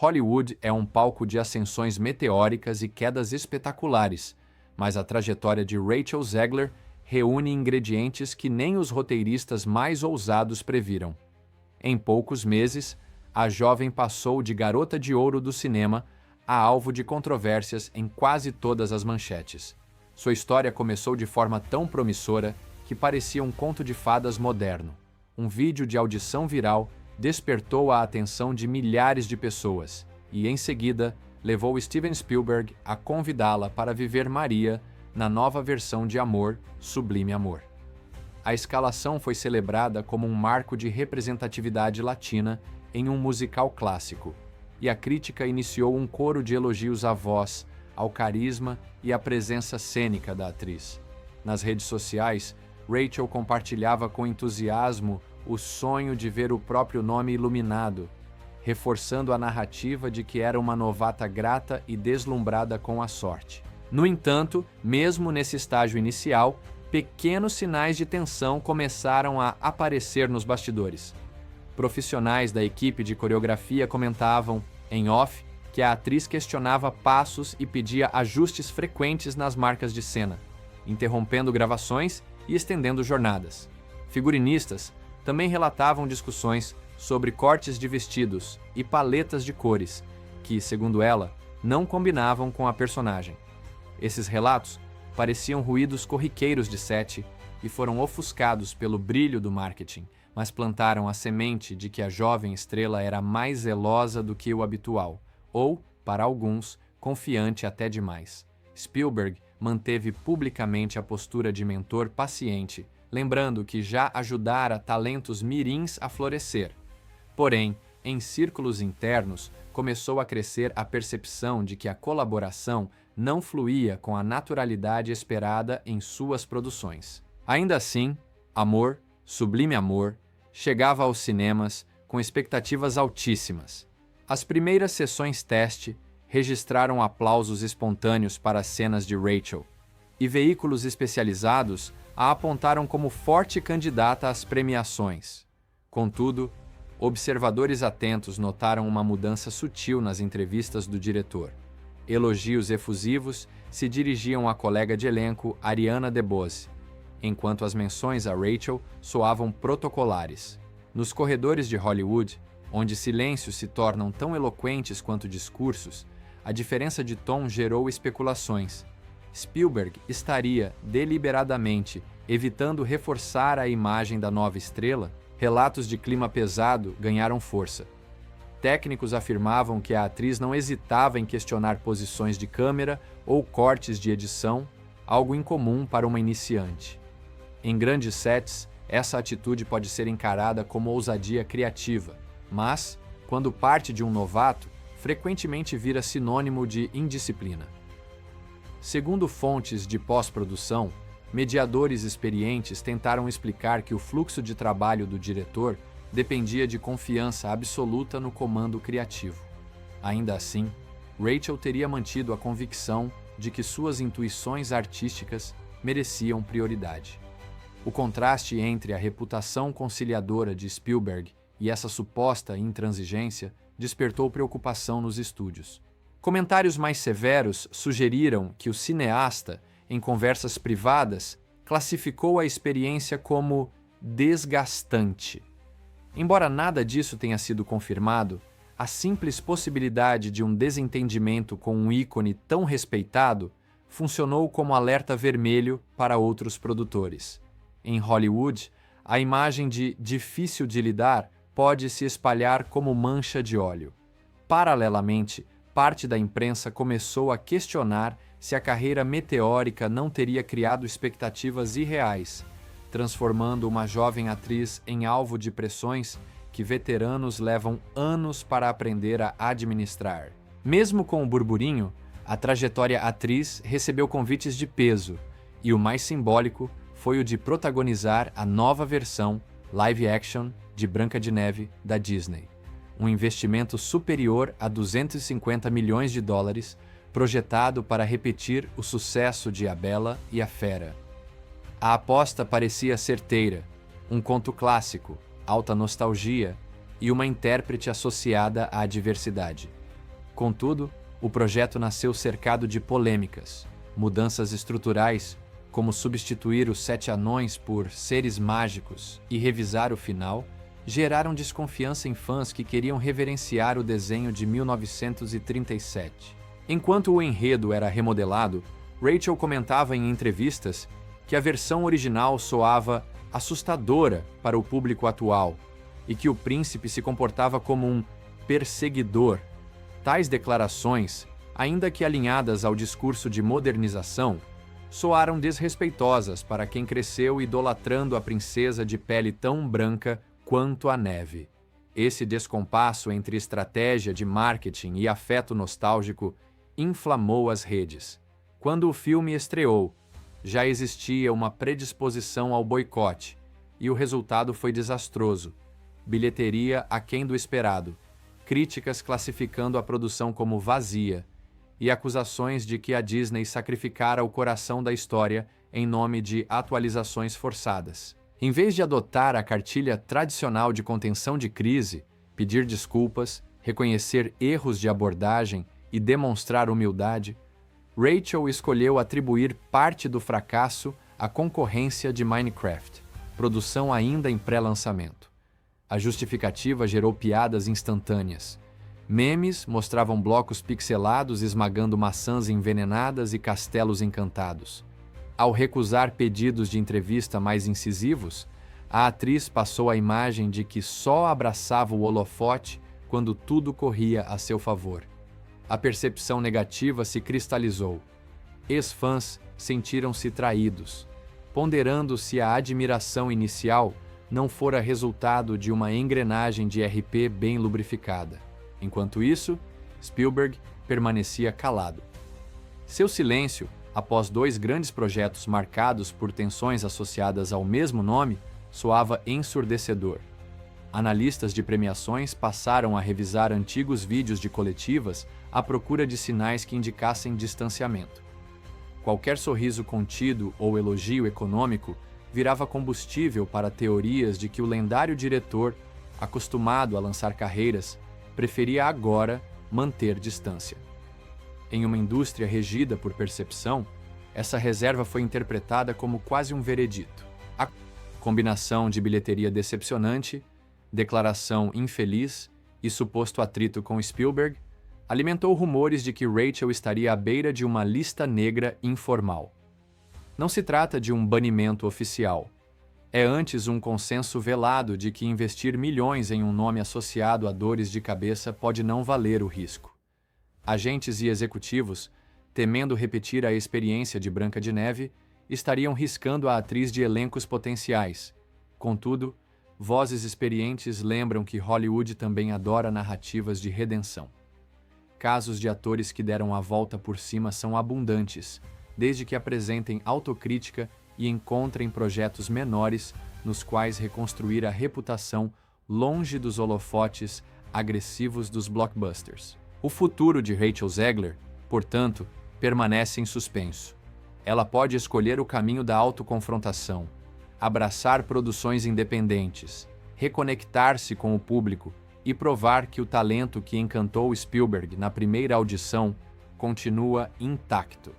Hollywood é um palco de ascensões meteóricas e quedas espetaculares, mas a trajetória de Rachel Zegler reúne ingredientes que nem os roteiristas mais ousados previram. Em poucos meses, a jovem passou de garota de ouro do cinema a alvo de controvérsias em quase todas as manchetes. Sua história começou de forma tão promissora que parecia um conto de fadas moderno. Um vídeo de audição viral despertou a atenção de milhares de pessoas e, em seguida, levou Steven Spielberg a convidá-la para viver Maria na nova versão de Amor, Sublime Amor. A escalação foi celebrada como um marco de representatividade latina em um musical clássico, e a crítica iniciou um coro de elogios à voz, ao carisma e à presença cênica da atriz. Nas redes sociais, Rachel compartilhava com entusiasmo o sonho de ver o próprio nome iluminado, reforçando a narrativa de que era uma novata grata e deslumbrada com a sorte. No entanto, mesmo nesse estágio inicial, pequenos sinais de tensão começaram a aparecer nos bastidores. Profissionais da equipe de coreografia comentavam, em off, que a atriz questionava passos e pedia ajustes frequentes nas marcas de cena, interrompendo gravações e estendendo jornadas. Figurinistas também relatavam discussões sobre cortes de vestidos e paletas de cores, que, segundo ela, não combinavam com a personagem. Esses relatos pareciam ruídos corriqueiros de set e foram ofuscados pelo brilho do marketing, mas plantaram a semente de que a jovem estrela era mais zelosa do que o habitual, ou, para alguns, confiante até demais. Spielberg manteve publicamente a postura de mentor paciente, lembrando que já ajudara talentos mirins a florescer. Porém, em círculos internos, começou a crescer a percepção de que a colaboração não fluía com a naturalidade esperada em suas produções. Ainda assim, Amor, Sublime Amor, chegava aos cinemas com expectativas altíssimas. As primeiras sessões teste registraram aplausos espontâneos para as cenas de Rachel, e veículos especializados a apontaram como forte candidata às premiações. Contudo, observadores atentos notaram uma mudança sutil nas entrevistas do diretor. Elogios efusivos se dirigiam à colega de elenco Ariana DeBose, enquanto as menções a Rachel soavam protocolares. Nos corredores de Hollywood, onde silêncios se tornam tão eloquentes quanto discursos, a diferença de tom gerou especulações. Spielberg estaria, deliberadamente, evitando reforçar a imagem da nova estrela? Relatos de clima pesado ganharam força. Técnicos afirmavam que a atriz não hesitava em questionar posições de câmera ou cortes de edição, algo incomum para uma iniciante. Em grandes sets, essa atitude pode ser encarada como ousadia criativa, mas, quando parte de um novato, frequentemente vira sinônimo de indisciplina. Segundo fontes de pós-produção, mediadores experientes tentaram explicar que o fluxo de trabalho do diretor dependia de confiança absoluta no comando criativo. Ainda assim, Rachel teria mantido a convicção de que suas intuições artísticas mereciam prioridade. O contraste entre a reputação conciliadora de Spielberg e essa suposta intransigência despertou preocupação nos estúdios. Comentários mais severos sugeriram que o cineasta, em conversas privadas, classificou a experiência como desgastante. Embora nada disso tenha sido confirmado, a simples possibilidade de um desentendimento com um ícone tão respeitado funcionou como alerta vermelho para outros produtores. Em Hollywood, a imagem de difícil de lidar pode se espalhar como mancha de óleo. Paralelamente, parte da imprensa começou a questionar se a carreira meteórica não teria criado expectativas irreais, transformando uma jovem atriz em alvo de pressões que veteranos levam anos para aprender a administrar. Mesmo com o burburinho, a trajetória atriz recebeu convites de peso, e o mais simbólico foi o de protagonizar a nova versão live action de Branca de Neve da Disney. Um investimento superior a 250 milhões de dólares, projetado para repetir o sucesso de A Bela e a Fera. A aposta parecia certeira, um conto clássico, alta nostalgia e uma intérprete associada à diversidade. Contudo, o projeto nasceu cercado de polêmicas, mudanças estruturais, como substituir os 7 anões por seres mágicos e revisar o final, geraram desconfiança em fãs que queriam reverenciar o desenho de 1937. Enquanto o enredo era remodelado, Rachel comentava em entrevistas que a versão original soava assustadora para o público atual e que o príncipe se comportava como um perseguidor. Tais declarações, ainda que alinhadas ao discurso de modernização, soaram desrespeitosas para quem cresceu idolatrando a princesa de pele tão branca quanto a neve. Esse descompasso entre estratégia de marketing e afeto nostálgico inflamou as redes. Quando o filme estreou, já existia uma predisposição ao boicote, e o resultado foi desastroso. Bilheteria aquém do esperado, críticas classificando a produção como vazia, e acusações de que a Disney sacrificara o coração da história em nome de atualizações forçadas. Em vez de adotar a cartilha tradicional de contenção de crise, pedir desculpas, reconhecer erros de abordagem e demonstrar humildade, Rachel escolheu atribuir parte do fracasso à concorrência de Minecraft, produção ainda em pré-lançamento. A justificativa gerou piadas instantâneas. Memes mostravam blocos pixelados esmagando maçãs envenenadas e castelos encantados. Ao recusar pedidos de entrevista mais incisivos, a atriz passou a imagem de que só abraçava o holofote quando tudo corria a seu favor. A percepção negativa se cristalizou. Ex-fãs sentiram-se traídos, ponderando se a admiração inicial não fora resultado de uma engrenagem de RP bem lubrificada. Enquanto isso, Spielberg permanecia calado. Seu silêncio, após 2 grandes projetos marcados por tensões associadas ao mesmo nome, soava ensurdecedor. Analistas de premiações passaram a revisar antigos vídeos de coletivas à procura de sinais que indicassem distanciamento. Qualquer sorriso contido ou elogio econômico virava combustível para teorias de que o lendário diretor, acostumado a lançar carreiras, preferia agora manter distância. Em uma indústria regida por percepção, essa reserva foi interpretada como quase um veredito. A combinação de bilheteria decepcionante, declaração infeliz e suposto atrito com Spielberg alimentou rumores de que Rachel estaria à beira de uma lista negra informal. Não se trata de um banimento oficial. É antes um consenso velado de que investir milhões em um nome associado a dores de cabeça pode não valer o risco. Agentes e executivos, temendo repetir a experiência de Branca de Neve, estariam riscando a atriz de elencos potenciais. Contudo, vozes experientes lembram que Hollywood também adora narrativas de redenção. Casos de atores que deram a volta por cima são abundantes, desde que apresentem autocrítica e encontrem projetos menores nos quais reconstruir a reputação longe dos holofotes agressivos dos blockbusters. O futuro de Rachel Zegler, portanto, permanece em suspenso. Ela pode escolher o caminho da autoconfrontação, abraçar produções independentes, reconectar-se com o público e provar que o talento que encantou Spielberg na primeira audição continua intacto.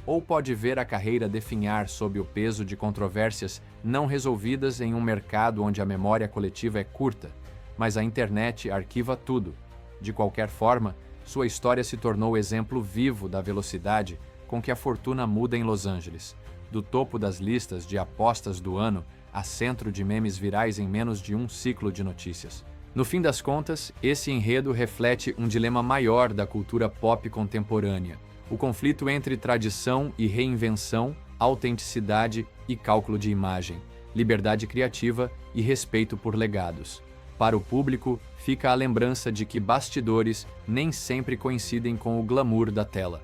Ou pode ver a carreira definhar sob o peso de controvérsias não resolvidas em um mercado onde a memória coletiva é curta, mas a internet arquiva tudo. De qualquer forma, sua história se tornou exemplo vivo da velocidade com que a fortuna muda em Los Angeles, do topo das listas de apostas do ano a centro de memes virais em menos de um ciclo de notícias. No fim das contas, esse enredo reflete um dilema maior da cultura pop contemporânea: o conflito entre tradição e reinvenção, autenticidade e cálculo de imagem, liberdade criativa e respeito por legados. Para o público, fica a lembrança de que bastidores nem sempre coincidem com o glamour da tela.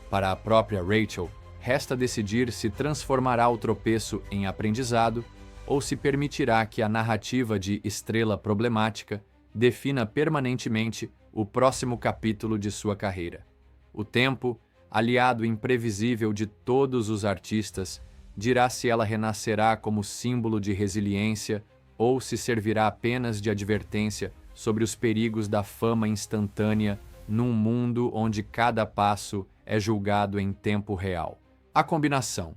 Para a própria Rachel, resta decidir se transformará o tropeço em aprendizado ou se permitirá que a narrativa de estrela problemática defina permanentemente o próximo capítulo de sua carreira. O tempo, aliado imprevisível de todos os artistas, dirá se ela renascerá como símbolo de resiliência ou se servirá apenas de advertência sobre os perigos da fama instantânea num mundo onde cada passo é julgado em tempo real. A combinação.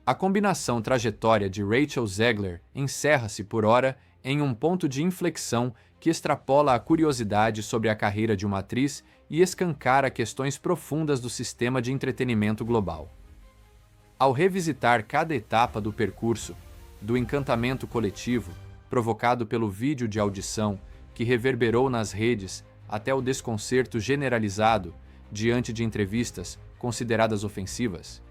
A combinação trajetória de Rachel Zegler encerra-se, por ora, em um ponto de inflexão que extrapola a curiosidade sobre a carreira de uma atriz e escancara questões profundas do sistema de entretenimento global. Ao revisitar cada etapa do percurso, do encantamento coletivo, provocado pelo vídeo de audição que reverberou nas redes até o desconcerto generalizado diante de entrevistas consideradas ofensivas,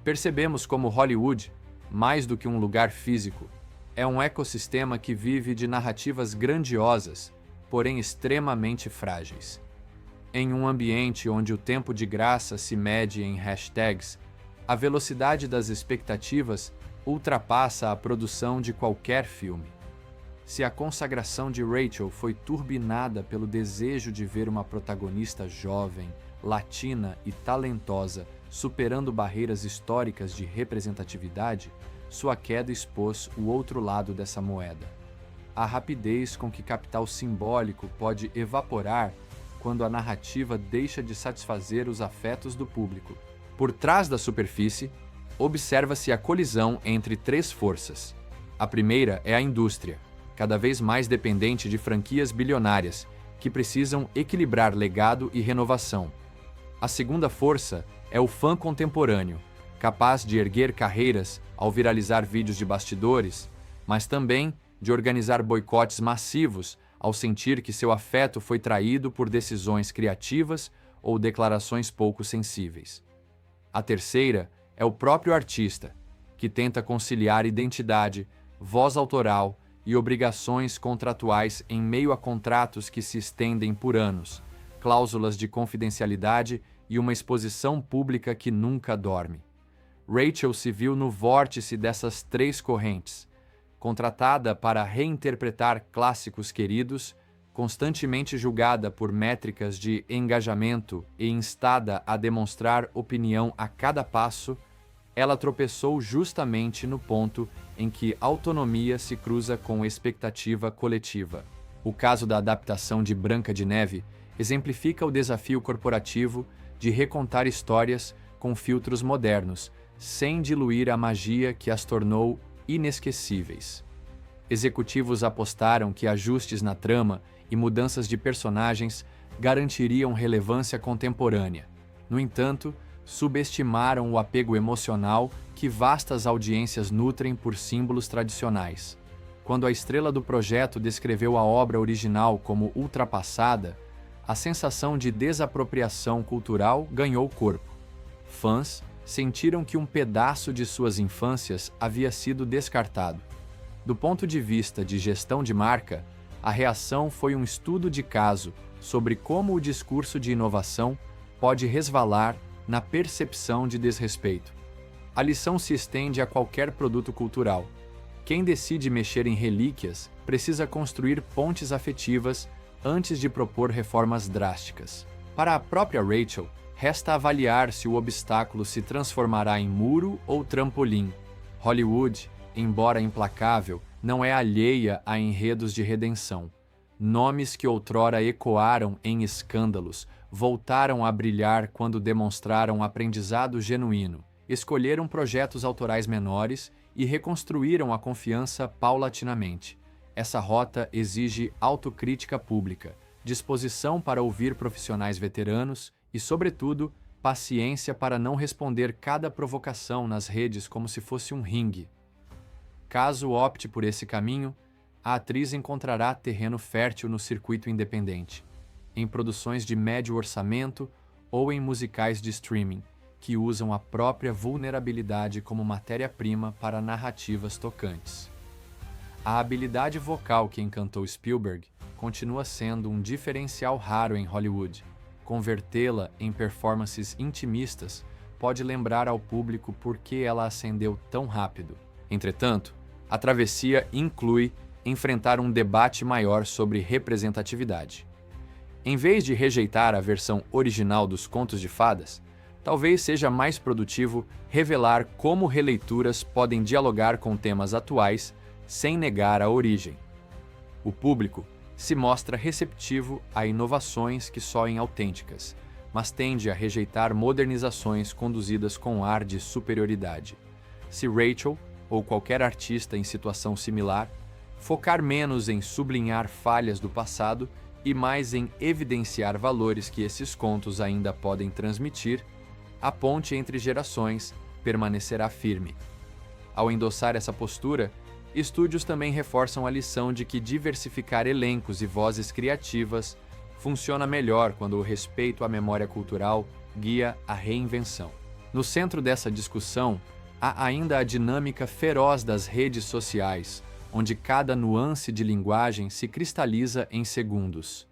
percebemos como Hollywood, mais do que um lugar físico, é um ecossistema que vive de narrativas grandiosas, porém extremamente frágeis. Em um ambiente onde o tempo de graça se mede em hashtags, a velocidade das expectativas ultrapassa a produção de qualquer filme. Se a consagração de Rachel foi turbinada pelo desejo de ver uma protagonista jovem, latina e talentosa superando barreiras históricas de representatividade, sua queda expôs o outro lado dessa moeda. A rapidez com que capital simbólico pode evaporar quando a narrativa deixa de satisfazer os afetos do público. Por trás da superfície, observa-se a colisão entre três forças. A primeira é a indústria, cada vez mais dependente de franquias bilionárias, que precisam equilibrar legado e renovação. A segunda força é o fã contemporâneo, capaz de erguer carreiras ao viralizar vídeos de bastidores, mas também de organizar boicotes massivos ao sentir que seu afeto foi traído por decisões criativas ou declarações pouco sensíveis. A terceira é o próprio artista, que tenta conciliar identidade, voz autoral e obrigações contratuais em meio a contratos que se estendem por anos, cláusulas de confidencialidade e uma exposição pública que nunca dorme. Rachel se viu no vórtice dessas três correntes, contratada para reinterpretar clássicos queridos, constantemente julgada por métricas de engajamento e instada a demonstrar opinião a cada passo, ela tropeçou justamente no ponto em que autonomia se cruza com expectativa coletiva. O caso da adaptação de Branca de Neve exemplifica o desafio corporativo de recontar histórias com filtros modernos, sem diluir a magia que as tornou inesquecíveis. Executivos apostaram que ajustes na trama e mudanças de personagens garantiriam relevância contemporânea. No entanto, subestimaram o apego emocional que vastas audiências nutrem por símbolos tradicionais. Quando a estrela do projeto descreveu a obra original como ultrapassada, a sensação de desapropriação cultural ganhou corpo. Fãs sentiram que um pedaço de suas infâncias havia sido descartado. Do ponto de vista de gestão de marca, a reação foi um estudo de caso sobre como o discurso de inovação pode resvalar na percepção de desrespeito. A lição se estende a qualquer produto cultural. Quem decide mexer em relíquias precisa construir pontes afetivas antes de propor reformas drásticas. Para a própria Rachel, resta avaliar se o obstáculo se transformará em muro ou trampolim. Hollywood, embora implacável, não é alheia a enredos de redenção. Nomes que outrora ecoaram em escândalos voltaram a brilhar quando demonstraram aprendizado genuíno, escolheram projetos autorais menores e reconstruíram a confiança paulatinamente. Essa rota exige autocrítica pública, disposição para ouvir profissionais veteranos e, sobretudo, paciência para não responder cada provocação nas redes como se fosse um ringue. Caso opte por esse caminho, a atriz encontrará terreno fértil no circuito independente, em produções de médio orçamento ou em musicais de streaming, que usam a própria vulnerabilidade como matéria-prima para narrativas tocantes. A habilidade vocal que encantou Spielberg continua sendo um diferencial raro em Hollywood. Convertê-la em performances intimistas pode lembrar ao público por que ela ascendeu tão rápido. Entretanto, a travessia inclui enfrentar um debate maior sobre representatividade. Em vez de rejeitar a versão original dos contos de fadas, talvez seja mais produtivo revelar como releituras podem dialogar com temas atuais sem negar a origem. O público se mostra receptivo a inovações que soem autênticas, mas tende a rejeitar modernizações conduzidas com ar de superioridade. Se Rachel, ou qualquer artista em situação similar, focar menos em sublinhar falhas do passado e mais em evidenciar valores que esses contos ainda podem transmitir, a ponte entre gerações permanecerá firme. Ao endossar essa postura, estúdios também reforçam a lição de que diversificar elencos e vozes criativas funciona melhor quando o respeito à memória cultural guia a reinvenção. No centro dessa discussão, há ainda a dinâmica feroz das redes sociais, onde cada nuance de linguagem se cristaliza em segundos.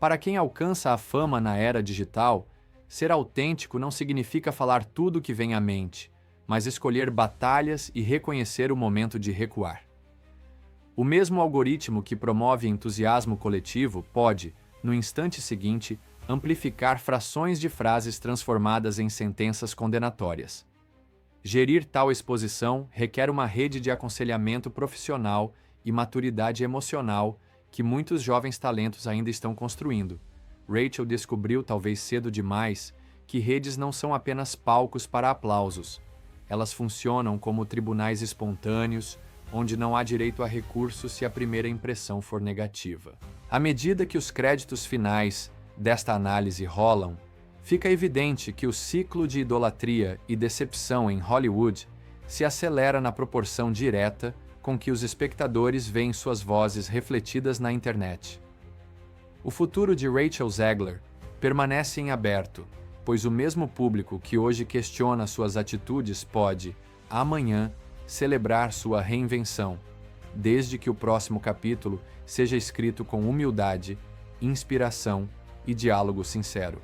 Para quem alcança a fama na era digital, ser autêntico não significa falar tudo o que vem à mente, mas escolher batalhas e reconhecer o momento de recuar. O mesmo algoritmo que promove entusiasmo coletivo pode, no instante seguinte, amplificar frações de frases transformadas em sentenças condenatórias. Gerir tal exposição requer uma rede de aconselhamento profissional e maturidade emocional que muitos jovens talentos ainda estão construindo. Rachel descobriu, talvez cedo demais, que redes não são apenas palcos para aplausos. Elas funcionam como tribunais espontâneos, onde não há direito a recurso se a primeira impressão for negativa. À medida que os créditos finais desta análise rolam, fica evidente que o ciclo de idolatria e decepção em Hollywood se acelera na proporção direta com que os espectadores veem suas vozes refletidas na internet. O futuro de Rachel Zegler permanece em aberto, pois o mesmo público que hoje questiona suas atitudes pode, amanhã, celebrar sua reinvenção, desde que o próximo capítulo seja escrito com humildade, inspiração e diálogo sincero.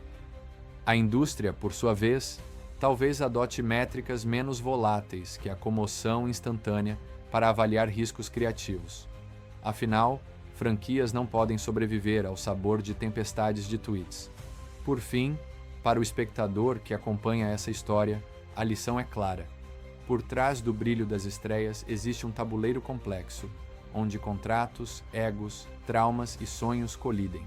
A indústria, por sua vez, talvez adote métricas menos voláteis que a comoção instantânea para avaliar riscos criativos. Afinal, franquias não podem sobreviver ao sabor de tempestades de tweets. Por fim, para o espectador que acompanha essa história, a lição é clara. Por trás do brilho das estreias existe um tabuleiro complexo, onde contratos, egos, traumas e sonhos colidem.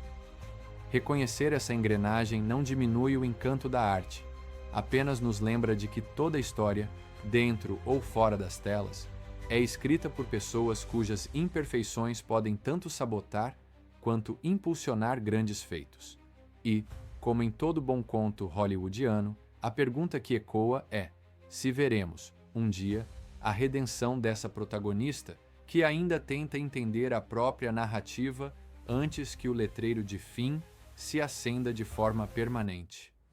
Reconhecer essa engrenagem não diminui o encanto da arte, apenas nos lembra de que toda história, dentro ou fora das telas, é escrita por pessoas cujas imperfeições podem tanto sabotar quanto impulsionar grandes feitos. E, como em todo bom conto hollywoodiano, a pergunta que ecoa é: se veremos, um dia, a redenção dessa protagonista que ainda tenta entender a própria narrativa antes que o letreiro de fim se acenda de forma permanente.